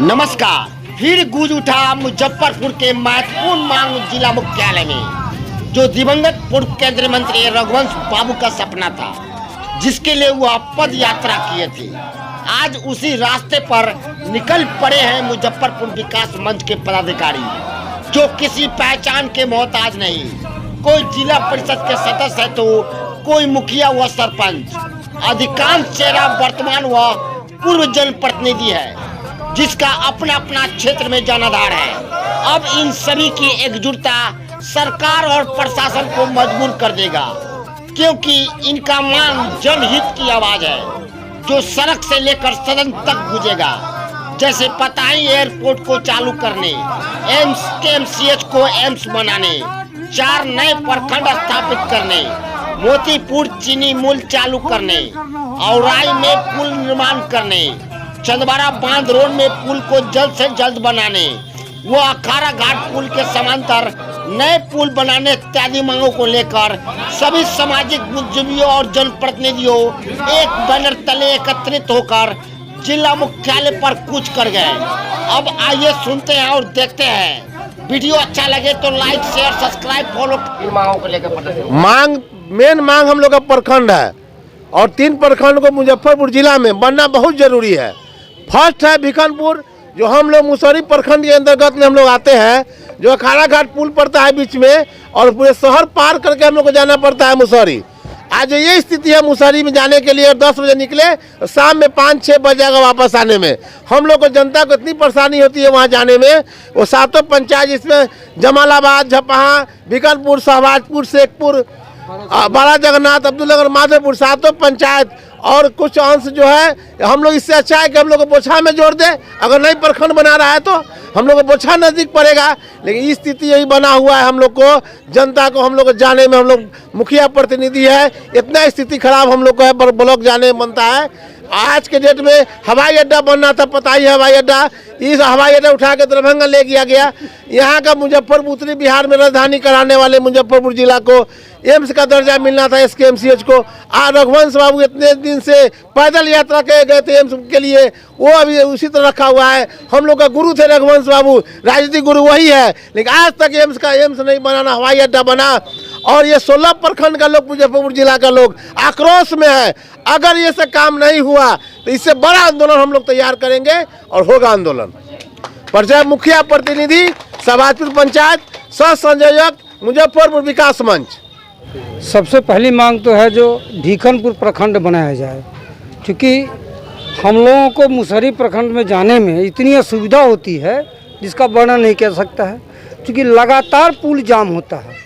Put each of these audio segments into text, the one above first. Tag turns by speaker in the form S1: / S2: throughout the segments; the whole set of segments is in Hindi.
S1: नमस्कार। फिर गूंज उठा मुजफ्फरपुर के महत्वपूर्ण मांग जिला मुख्यालय में, जो दिवंगत पूर्व केंद्रीय मंत्री रघुवंश बाबू का सपना था, जिसके लिए वह पद यात्रा किए थे। आज उसी रास्ते पर निकल पड़े हैं मुजफ्फरपुर विकास मंच के पदाधिकारी, जो किसी पहचान के मोहताज नहीं। कोई जिला परिषद के सदस्य है तो कोई मुखिया व सरपंच। अधिकांश चेहरा वर्तमान व पूर्व जनप्रतिनिधि है, जिसका अपना अपना क्षेत्र में जनाधार है। अब इन सभी की एकजुटता सरकार और प्रशासन को मजबूर कर देगा, क्योंकि इनका मांग जनहित की आवाज है, जो सड़क से लेकर सदन तक गूंजेगा। जैसे पताही एयरपोर्ट को चालू करने, एम्स KMCH को एम्स बनाने, 4 नए प्रखंड स्थापित करने, मोतीपुर चीनी मिल चालू करने, औराई में पुल निर्माण करने, चंदवारा बांध रोड में पुल को जल्द से जल्द बनाने, वो अखाड़ा घाट पुल के समांतर नए पुल बनाने इत्यादि मांगों को लेकर सभी सामाजिक बुद्धिजीवियों और जनप्रतिनिधियों एक बैनर तले एकत्रित होकर जिला मुख्यालय पर कूच कर गए। अब आइए सुनते हैं और देखते हैं। वीडियो अच्छा लगे तो लाइक शेयर सब्सक्राइब फॉलो। मांगों को लेकर
S2: मेन मांग हम लोग का प्रखंड है, और 3 प्रखंड को मुजफ्फरपुर जिला में बनना बहुत जरूरी है। फर्स्ट है भिखनपुर, जो हम लोग मुसहरी प्रखंड के अंतर्गत में हम लोग आते हैं, जो अखाड़ा घाट पुल पड़ता है बीच में, और पूरे शहर पार करके हम लोग को जाना पड़ता है मुसहरी। आज ये स्थिति है मुसहरी में जाने के लिए 10 बजे निकले, शाम में 5-6 बज जाएगा वापस आने में। हम लोग को जनता को इतनी परेशानी होती है वहाँ जाने में। वो 7 पंचायत, जिसमें जमालाबाद, झपहा, भिखनपुर, शहबाजपुर, शेखपुर, बड़ा जगन्नाथ, अब्दुलनगर, माधोपुर, 7 पंचायत और कुछ अंश जो है, हम लोग इससे अच्छा है कि हम लोग को बोछा में जोड़ दे। अगर नई प्रखंड बना रहा है तो हम लोग को बोछा नज़दीक पड़ेगा, लेकिन स्थिति यही बना हुआ है। हम लोग को जनता को हम लोग को जाने में, हम लोग मुखिया प्रतिनिधि है, इतना स्थिति खराब हम लोग को है, ब्लॉक जाने में बनता है। आज के डेट में हवाई अड्डा बनना था, पता ही हवाई अड्डा, इस हवाई अड्डा उठा के दरभंगा ले गया गया। यहाँ का मुजफ्फरपुर, उत्तरी बिहार में राजधानी कराने वाले मुजफ्फरपुर जिला को एम्स का दर्जा मिलना था, SKMCH को। आज रघुवंश बाबू इतने दिन से पैदल यात्रा के गए थे एम्स के लिए, वो अभी उसी तरह रखा हुआ है। हम लोग का गुरु थे रघुवंश बाबू, राजनीतिक गुरु वही है, लेकिन आज तक एम्स नहीं बना, ना हवाई अड्डा बना। और ये 16 प्रखंड का लोग, मुजफ्फरपुर जिला का लोग आक्रोश में है। अगर ये से काम नहीं हुआ तो इससे बड़ा आंदोलन हम लोग तैयार करेंगे, और होगा आंदोलन। परिचय मुखिया प्रतिनिधि, शहबाजपुर पंचायत, सह संयोजक, मुजफ्फरपुर विकास मंच।
S3: सबसे पहली मांग तो है जो भिखनपुर प्रखंड बनाया जाए, क्योंकि हम लोगों को मुसहरी प्रखंड में जाने में इतनी असुविधा होती है जिसका वर्णन नहीं कर सकता है, क्योंकि लगातार पुल जाम होता है।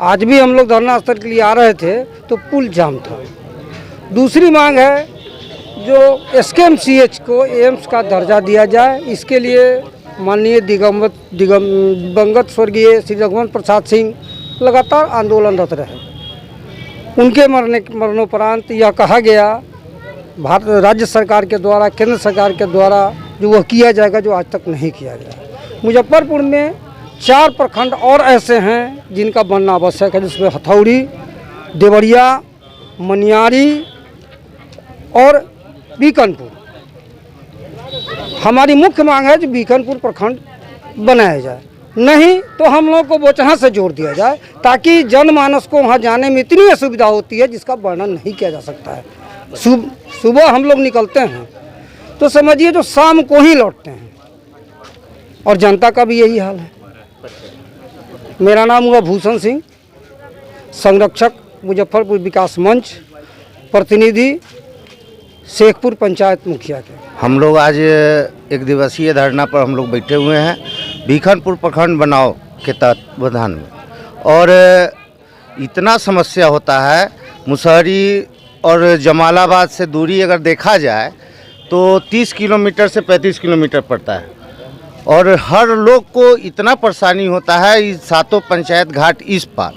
S3: आज भी हम लोग धरना स्थल के लिए आ रहे थे तो पुल जाम था। दूसरी मांग है जो SKMCH को एम्स का दर्जा दिया जाए। इसके लिए माननीय दिवंगत स्वर्गीय श्री रघुवंश प्रसाद सिंह लगातार आंदोलनरत रहे। उनके मरणोपरांत यह कहा गया भारत राज्य सरकार के द्वारा, केंद्र सरकार के द्वारा, जो वह किया जाएगा, जो आज तक नहीं किया गया। मुजफ्फरपुर में 4 प्रखंड और ऐसे हैं जिनका बनना आवश्यक है, जिसमें हथौड़ी, देवरिया, मनियारी और भिखनपुर। हमारी मुख्य मांग है कि भिखनपुर प्रखंड बनाया जाए, नहीं तो हम लोग को बोचहा से जोड़ दिया जाए, ताकि जनमानस को वहाँ जाने में इतनी असुविधा होती है जिसका वर्णन नहीं किया जा सकता है। सुबह हम लोग निकलते हैं तो समझिए जो शाम को ही लौटते हैं, और जनता का भी यही हाल है। मेरा नाम हुआ भूषण सिंह, संरक्षक मुजफ्फरपुर विकास मंच, प्रतिनिधि शेखपुर पंचायत मुखिया के।
S4: हम लोग आज 1 दिवसीय धरना पर हम लोग बैठे हुए हैं भिखनपुर प्रखंड बनाओ के तत्वावधान में। और इतना समस्या होता है, मुसहरी और जमालाबाद से दूरी अगर देखा जाए तो 30 किलोमीटर से 35 किलोमीटर पड़ता है, और हर लोग को इतना परेशानी होता है इस 7 पंचायत घाट इस पार,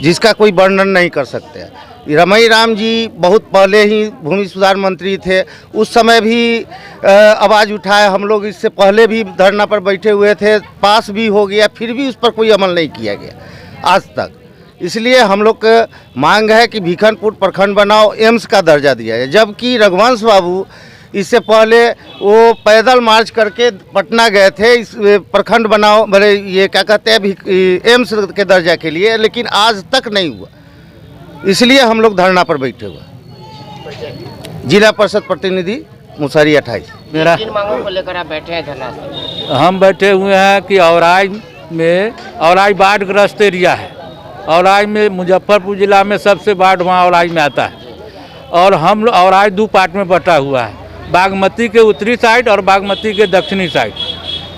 S4: जिसका कोई वर्णन नहीं कर सकते। रमई राम जी बहुत पहले ही भूमि सुधार मंत्री थे, उस समय भी आवाज़ उठाए। हम लोग इससे पहले भी धरना पर बैठे हुए थे, पास भी हो गया, फिर भी उस पर कोई अमल नहीं किया गया आज तक। इसलिए हम लोग का मांग है कि भिखनपुर प्रखंड बनाओ, एम्स का दर्जा दिया जाए। जबकि रघुवंश बाबू इससे पहले वो पैदल मार्च करके पटना गए थे इस प्रखंड बनाओ बड़े ये क्या कहते हैं एम्स के दर्जा के लिए, लेकिन आज तक नहीं हुआ। इसलिए हम लोग धरना पर बैठे हुए। जिला परिषद प्रतिनिधि मुसहरी 28।
S5: मेरा
S1: किन मांगों को लेकर आप बैठे हैं धरना पर?
S5: हम बैठे हुए हैं कि औराई बाढ़ग्रस्त एरिया है। औराई में मुजफ्फरपुर जिला में सबसे बाढ़ वहाँ औराई में आता है। और हम औराई 2 पार्ट में बटा हुआ है, बागमती के उत्तरी साइड और बागमती के दक्षिणी साइड।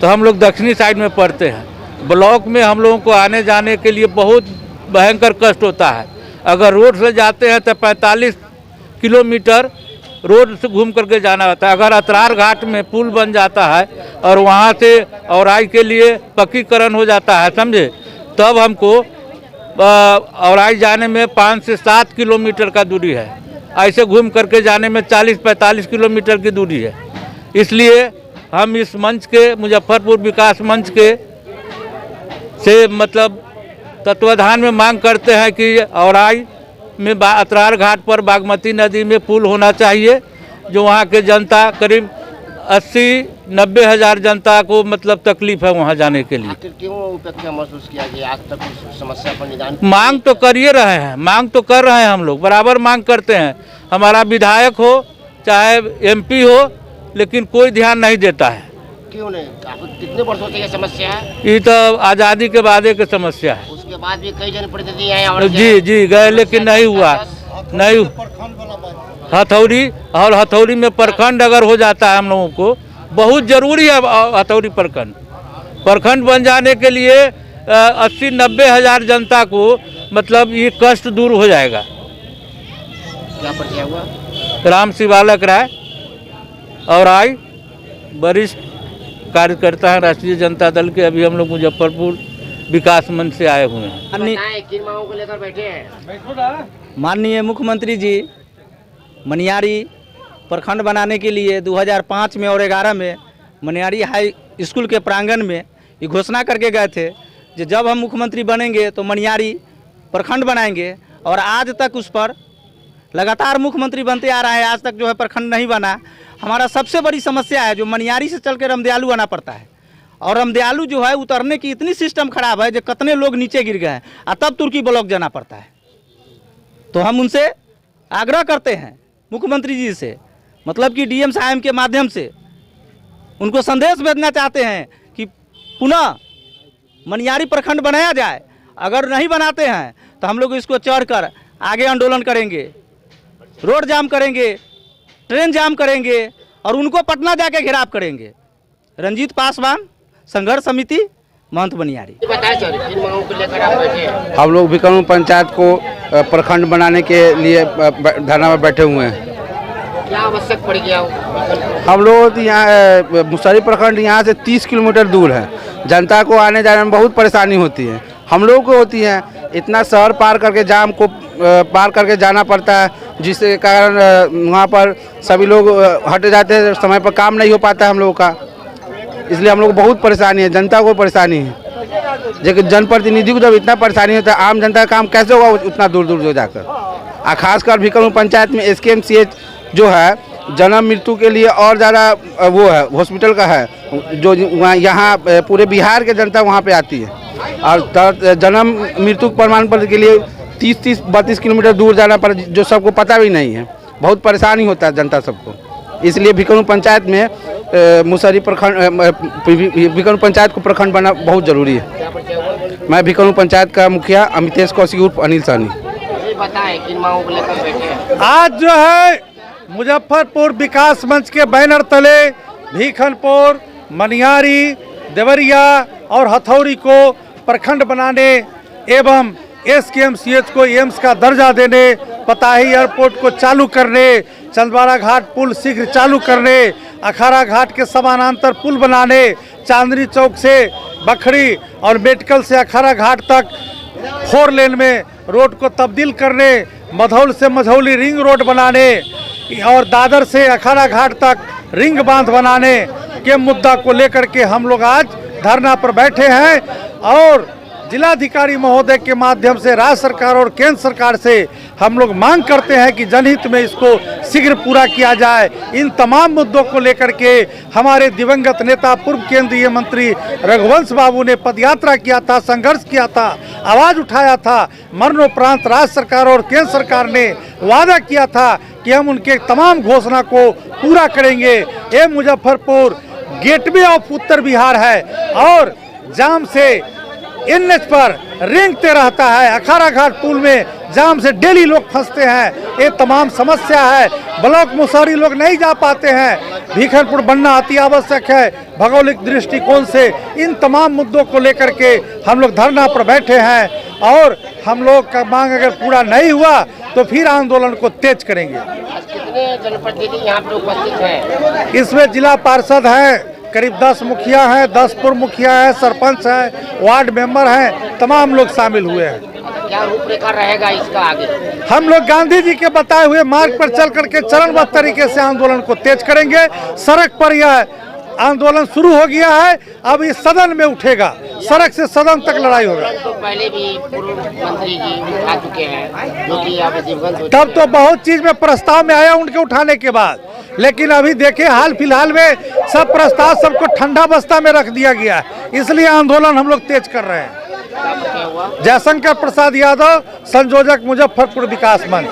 S5: तो हम लोग दक्षिणी साइड में पड़ते हैं। ब्लॉक में हम लोगों को आने जाने के लिए बहुत भयंकर कष्ट होता है। अगर रोड से जाते हैं तो 45 किलोमीटर रोड से घूम करके जाना होता है। अगर अतरार घाट में पुल बन जाता है और वहाँ से औराई के लिए पक्कीकरण हो जाता है, समझे, तब हमको औराई जाने में 5 से 7 किलोमीटर का दूरी है। ऐसे घूम करके जाने में 40-45 किलोमीटर की दूरी है। इसलिए हम इस मंच के, मुजफ्फरपुर विकास मंच के से मतलब तत्वाधान में मांग करते हैं कि औराई में अतरार घाट पर बागमती नदी में पुल होना चाहिए, जो वहाँ के जनता करीब 80-90 हज़ार जनता को मतलब तकलीफ है वहाँ जाने के लिए।
S1: आखिर क्यों उपेक्षा महसूस किया कि आज तक उस समस्या पर निदान?
S5: मांग तो कर ही रहे हैं, मांग तो कर रहे हैं, हम लोग बराबर मांग करते हैं। हमारा विधायक हो चाहे MP हो, लेकिन कोई ध्यान नहीं देता है।
S1: क्यों नहीं? कितने वर्षों से ये समस्या है?
S5: ये तो आज़ादी के बाद की समस्या है।
S1: उसके बाद भी कई जनप्रतिनिधि आए और
S5: जी गए, लेकिन नहीं हुआ। नहीं, हथौड़ी में प्रखंड अगर हो जाता है हम लोगों को बहुत ज़रूरी है। हथौड़ी प्रखंड बन जाने के लिए 80-90 हज़ार जनता को मतलब ये कष्ट दूर हो जाएगा।
S1: क्या परिचय हुआ?
S5: राम शिवालक राय औराई, वरिष्ठ कार्यकर्ता हैं राष्ट्रीय जनता दल के। अभी हम लोग मुजफ्फरपुर विकास मंच से आए हुए हैं।
S1: बताएं, किन मांगों को लेकर बैठे हैं?
S6: माननीय मुख्यमंत्री जी मनियारी प्रखंड बनाने के लिए 2005 में और 11 में मनियारी हाई स्कूल के प्रांगण में ये घोषणा करके गए थे कि जब हम मुख्यमंत्री बनेंगे तो मनियारी प्रखंड बनाएंगे। और आज तक उस पर लगातार मुख्यमंत्री बनते आ रहा है, आज तक जो है प्रखंड नहीं बना। हमारा सबसे बड़ी समस्या है जो मनियारी से चल के रमदयालू आना पड़ता है, और रमदयालू जो है उतरने की इतनी सिस्टम खराब है जो कितने लोग नीचे गिर गए हैं और तब तुर्की ब्लॉक जाना पड़ता है। तो हम उनसे आग्रह करते हैं मुख्यमंत्री जी से, मतलब कि DM साहब के माध्यम से उनको संदेश भेजना चाहते हैं कि पुनः मनियारी प्रखंड बनाया जाए। अगर नहीं बनाते हैं तो हम लोग इसको चढ़कर आगे आंदोलन करेंगे, रोड जाम करेंगे, ट्रेन जाम करेंगे और उनको पटना जाके घेराव करेंगे। रंजीत पासवान, संघर्ष समिति, महंत बनियारी।
S1: बताएं सर, किन मांगों को लेकर आप बैठे हैं?
S7: हम लोग भिकनपुर पंचायत को प्रखंड बनाने के लिए धरना में बैठे हुए हैं।
S1: क्या आवश्यक पड़ गया?
S7: हम लोग यहाँ मुसहरी प्रखंड यहाँ से 30 किलोमीटर दूर है। जनता को आने जाने में बहुत परेशानी होती है, हम लोगों को होती है। इतना शहर पार करके जाम को पार करके जाना पड़ता है, जिसके कारण वहाँ पर सभी लोग हट जाते हैं, समय पर काम नहीं हो पाता है हम लोगों का। इसलिए हम लोग को बहुत परेशानी है, जनता को परेशानी है। लेकिन जनप्रतिनिधि को जब इतना परेशानी होता है, आम जनता का काम कैसे होगा उतना दूर दूर जाकर। और खासकर भिकनपुर पंचायत में SKMCH जो है जन्म मृत्यु के लिए और ज़्यादा वो है, हॉस्पिटल का है, जो यहाँ पूरे बिहार के जनता वहाँ पे आती है। और जन्म मृत्यु प्रमाण पत्र के लिए 30-32 किलोमीटर दूर जाना पड़, जो सबको पता भी नहीं है। बहुत परेशानी होता है जनता सबको। इसलिए भिकनपुर पंचायत में मुसहरी प्रखंड, भिकनपुर पंचायत को प्रखंड बनना बहुत ज़रूरी है। मैं भिकनपुर पंचायत का मुखिया अमितेश कौशिक उर्फ अनिल साहनी।
S1: बताएं, किन मांगों को लेकर बैठे हैं?
S8: आज जो है मुजफ्फरपुर विकास मंच के बैनर तले भिकनपुर, मनियारी, देवरिया और हथौड़ी को प्रखंड बनाने एवं SKMCH को एम्स का दर्जा देने, पताही एयरपोर्ट को चालू करने, चंदवाड़ा घाट पुल शीघ्र चालू करने, अखाड़ा घाट के समानांतर पुल बनाने, चांदनी चौक से बखरी और मेडिकल से अखाड़ा घाट तक 4 लेन में रोड को तब्दील करने, मधौल से मझौली रिंग रोड बनाने और दादर से अखाड़ा घाट तक रिंग बांध बनाने के मुद्दा को लेकर के हम लोग आज धरना पर बैठे हैं। और जिलाधिकारी महोदय के माध्यम से राज्य सरकार और केंद्र सरकार से हम लोग मांग करते हैं कि जनहित में इसको शीघ्र पूरा किया जाए। इन तमाम मुद्दों को लेकर के हमारे दिवंगत नेता पूर्व केंद्रीय मंत्री रघुवंश बाबू ने पदयात्रा किया था, संघर्ष किया था, आवाज़ उठाया था। मरणोपरांत राज्य सरकार और केंद्र सरकार ने वादा किया था कि हम उनके तमाम घोषणा को पूरा करेंगे। ये मुजफ्फरपुर गेटवे ऑफ उत्तर बिहार है और जाम से एनएच पर रेंगते रहता है। अखाड़ा घाट पुल में जाम से डेली लोग फंसते हैं। ये तमाम समस्या है। ब्लॉक मुसहरी लोग नहीं जा पाते हैं। भीखनपुर बनना अति आवश्यक है भौगोलिक दृष्टिकोण से। इन तमाम मुद्दों को लेकर के हम लोग धरना पर बैठे हैं और हम लोग का मांग अगर पूरा नहीं हुआ तो फिर आंदोलन को तेज करेंगे।
S1: कितने जनप्रतिनिधि यहाँ पर उपस्थित हैं?
S8: इसमें जिला पार्षद हैं, करीब 10 मुखिया हैं, 10 पूर्व मुखिया हैं, सरपंच हैं, वार्ड मेंबर हैं, तमाम लोग शामिल हुए हैं।
S1: क्या रूपरेखा रहेगा इसका आगे?
S8: हम लोग गांधी जी के बताए हुए मार्ग पर चल करके चरणबद्ध तरीके से आंदोलन को तेज करेंगे। सड़क पर यह आंदोलन शुरू हो गया है, अब इस सदन में उठेगा, सड़क से सदन तक लड़ाई होगा।
S1: तो पहले भी पूर्व मंत्री जी उठा चुके हैं जो कि अब दिवंगत हो
S8: तब तो बहुत चीज में प्रस्ताव में आया उनके उठाने के बाद, लेकिन अभी देखे हाल फिलहाल में सब प्रस्ताव सबको ठंडा बस्ता में रख दिया गया है। इसलिए आंदोलन हम लोग तेज कर रहे हैं। जयशंकर प्रसाद यादव, संयोजक मुजफ्फरपुर विकास मंच।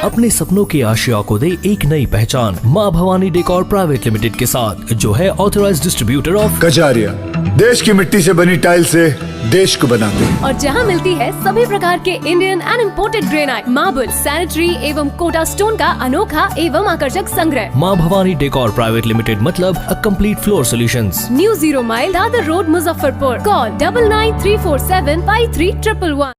S9: अपने सपनों की आशिया को दे एक नई पहचान माँ भवानी डेकोर प्राइवेट लिमिटेड के साथ, जो है ऑथराइज्ड डिस्ट्रीब्यूटर ऑफ
S10: कजारिया। देश की मिट्टी से बनी टाइल से देश को बनाते हैं
S11: और जहां मिलती है सभी प्रकार के Indian and imported granite, marble, sanitary एवं कोटा स्टोन का अनोखा एवं आकर्षक संग्रह।
S9: माँ भवानी डेकोर प्राइवेट लिमिटेड मतलब a complete floor solutions.
S11: New 0 mile Dadar road Muzaffarpur. Call 9934753111।